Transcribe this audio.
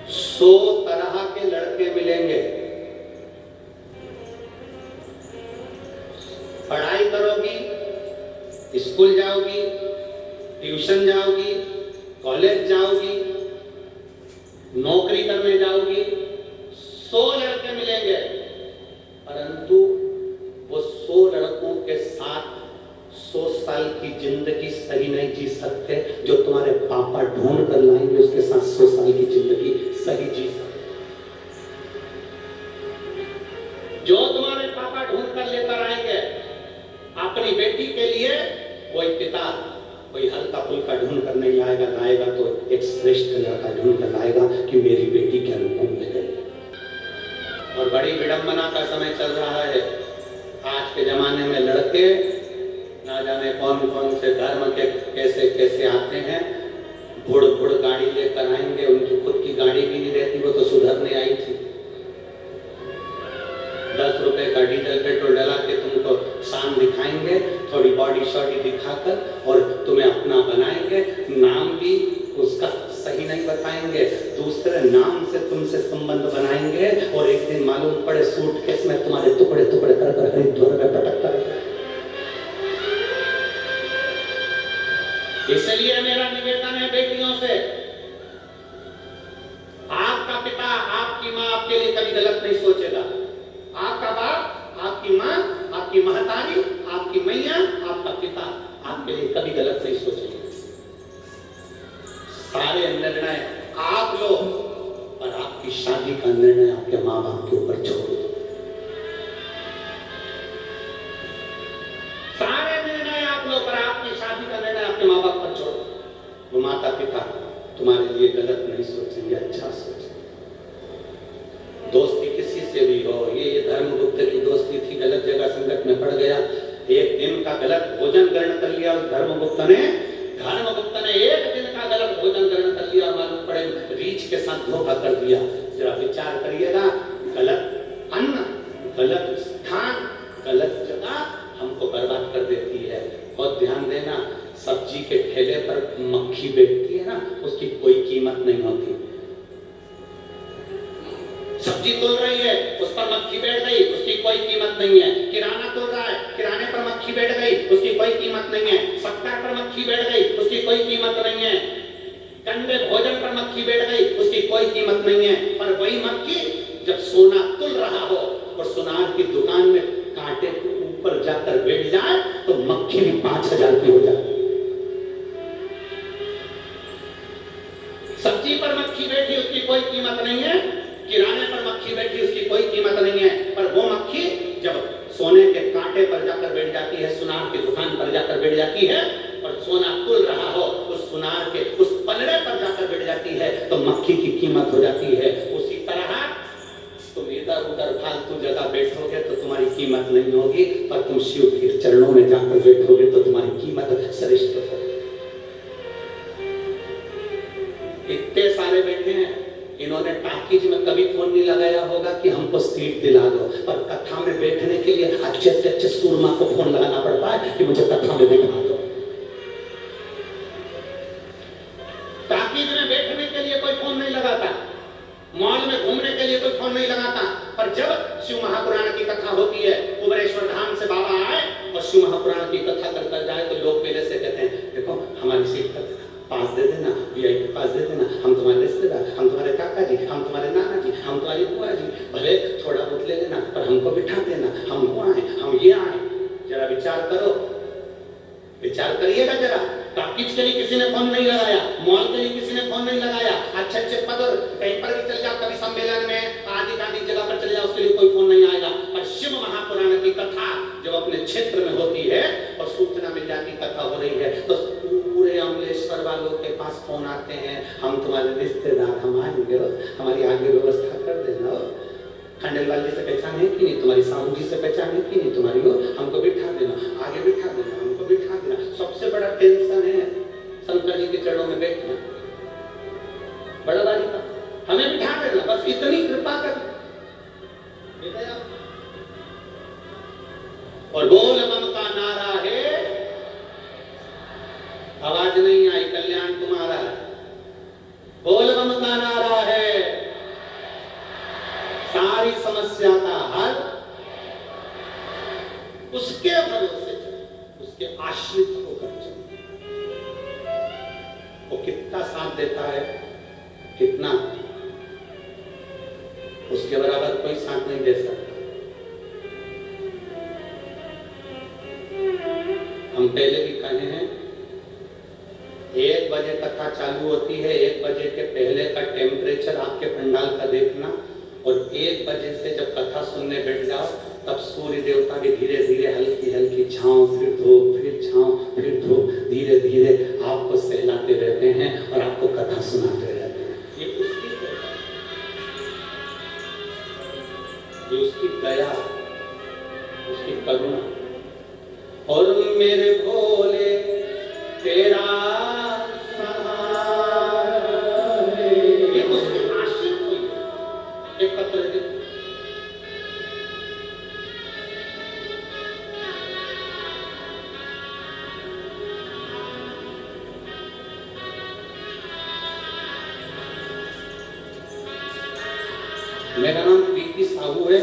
100 तरह के लड़के मिलेंगे। पढ़ाई करोगी, स्कूल जाओगी, ट्यूशन जाओगी, कॉलेज जाओगी, नौकरी करने जाओगी, 100 लड़के मिलेंगे, परंतु वो 100 लड़कों के साथ 100 साल की जिंदगी सही नहीं जी सकते। जो तुम्हारे पापा ढूंढ कर लाएंगे उसके साथ 100 साल की जिंदगी सही जी सकते। जो तुम्हारे पापा ढूंढ कर लेकर आएंगे अपनी बेटी के लिए, कोई पिता कोई हल्का फुल्का ढूंढ कर नहीं लाएगा तो एक श्रेष्ठ लड़का ढूंढ कर लाएगा कि मेरी बेटी के अनुकूल में गई। और बड़ी विडंबना का समय चल रहा है। आज के जमाने में लड़के ना जाने कौन कौन से धर्म के कैसे कैसे आते हैं, घुड़ गाड़ी लेकर आएंगे। उनकी खुद की गाड़ी भी नहीं रहती, वो तो सुधरने आई थी। 10 रुपए का डीजल पेट्रोल डला के तुमको शान दिखाएंगे, थोड़ी बॉडी शॉडी दिखाकर, और तुम्हें अपना बनाएंगे। नाम भी उसका सही नहीं बताएंगे, दूसरे नाम से तुमसे संबंध बनाएंगे, और एक दिन मालूम पड़े सूटकेस में तुम्हारे टुकड़े टुकड़े कर हरिद्वार में पटक कर। इसलिए मेरा निवेदन है बेटियों से, आपका पिता आपकी माँ आपके लिए कभी गलत नहीं सोचेगा। आपका बाप, आपकी माँ, आपकी महतारी, आपकी मैया, आपका पिता आपके लिए कभी गलत नहीं सोचेंगे। सारे निर्णय आप लो, और आपकी शादी का निर्णय आपके माँ बाप के ऊपर छोड़ दो। सारे निर्णय आप लो, पर आपकी शादी का निर्णय आपके माँ बाप पर छोड़ दो। वो माता पिता तुम्हारे लिए गलत नहीं सोचेंगे, अच्छा सोचेंगे। दोस्ती किसी से भी हो, ये धर्मगुप्त की दोस्ती थी, गलत जगह संकट में पड़ गया। एक दिन का गलत भोजन ग्रहण कर लिया उस धर्मगुप्त ने एक दिन का गलत भोजन ग्रहण कर लिया, मालूम पड़े रीछ के साथ धोखा कर दिया। जरा विचार करिएगा, गलत अन्न, गलत स्थान, गलत जगह हमको बर्बाद कर देती है। बहुत ध्यान देना, सब्जी के ठेले पर मक्खी बैठती है ना, उसकी कोई कीमत नहीं होती। सब्जी तोल रही है, उस पर मक्खी बैठ गई, उसकी कोई कीमत नहीं है। किराना तोल रहा है, किराने पर मक्खी बैठ गई, उसकी कोई कीमत नहीं है। शक्कर पर मक्खी बैठ गई, उसकी कोई कीमत नहीं है। गंदे भोजन पर मक्खी बैठ गई, उसकी कोई कीमत नहीं है। पर वही मक्खी जब सोना तुल रहा हो और सुनार की दुकान में कांटे के ऊपर जाकर बैठ जाए तो मक्खी भी 5000 की हो जाए। सब्जी पर मक्खी बैठी, उसकी कोई कीमत नहीं है। किराने पर मक्खी बैठी, उसकी कोई कीमत नहीं है। पर वो मक्खी जब सोने के कांटे पर जाकर बैठ जाती है, सुनार की दुकान पर जाकर बैठ जाती है, और सोना तुल रहा हो, उस सुनार के उस पलड़े पर जाकर बैठ जाती है, तो मक्खी की कीमत हो जाती है। उसी तरह तुम इधर उधर फालतू जगह बैठोगे तो तुम्हारी कीमत नहीं होगी, पर तुम शिव के चरणों में जाकर बैठोगे तो तुम्हारी कीमत श्रेष्ठ होगी। इतने सारे बैठे हैं, इन्होंने टाकीज में कभी फोन नहीं लगाया होगा कि हमको सीट दिला दो, पर कथा में बैठने के लिए अच्छे से अच्छे सूरमा को फोन लगाना पड़ता है कि मुझे कथा में बैठा दो। टाकीज में बैठने के लिए कोई फोन नहीं लगाता, मॉल में घूमने के लिए कोई फोन नहीं लगाता, पर जब शिव महापुराण की कथा होती है, कुबेरेश्वर धाम से बाबा आए और शिव महापुराण की कथा करता जाए, तो लोग पहले से कहते हैं, देखो हमारी सीट पर पास दे देना, वीआईपी पास दे देना, हम तुम्हारे रिश्तेदार, हम तुम्हारे काका जी, हम तुम्हारे नाना जी, हम तुम्हारी बुआ जी, भले थोड़ा बहुत ले लेना, पर हमको बिठा देना, हम वो आए, हम ये आए। जरा विचार करो, विचार करिएगा जरा। टॉकीज के लिए किसी ने फोन नहीं लगाया, मॉल के लिए किसी ने फोन नहीं लगाया, अच्छे अच्छे पद कहीं पर भी चल जाओ, कभी सम्मेलन में आदि जगह पर चले जाओ, उसके लिए कोई फोन नहीं आएगा। पर शिव महापुराण की कथा जब अपने क्षेत्र में होती है और सूचना मिल जाती कथा हो रही है, तो पूरे अमलेश्वर वालों के पास फोन आते हैं, हम तुम्हारे रिश्तेदार, हम आएंगे, हमारी आगे व्यवस्था कर देना। खंडेलवाल जी से पहचान है कि नहीं, तुम्हारी साहू जी से पहचान है कि नहीं तुम्हारी, हो हमको बिठा देना, आगे बिठा देना, हमको बिठा देना। सबसे बड़ा टेंशन है शंकर जी के चरणों में बैठना, बड़ा बारी का, हमें बिठा देना, बस इतनी कृपा कर। और बोल बम का नारा है, आवाज नहीं आई, कल्याण तुम्हारा है। बोल बम का नारा है, तपस्या का हल, उसके भरोसे चलो, उसके आश्रित होकर चलो। वो कितना साथ देता है, कितना, उसके बराबर कोई साथ नहीं दे सकता। हम पहले भी कहे हैं, 1 बजे कथा चालू होती है, 1 बजे के पहले का टेम्परेचर आपके पंडाल का देखना, और 1 बजे से जब कथा सुनने बैठ जाओ तब सूर्य देवता की धीरे धीरे हल्की हल्की छांव, फिर धूप, फिर छांव, फिर धूप, धीरे धीरे आपको सहलाते रहते हैं और आपको कथा सुनाते रहते हैं। ये उसकी दया, ये उसकी दया, उसकी करुणा। और मेरे भोले तेरा सहारे, ये उसके आशिक हुई एक पत्र दे। मेरा नाम पीटी साहू है।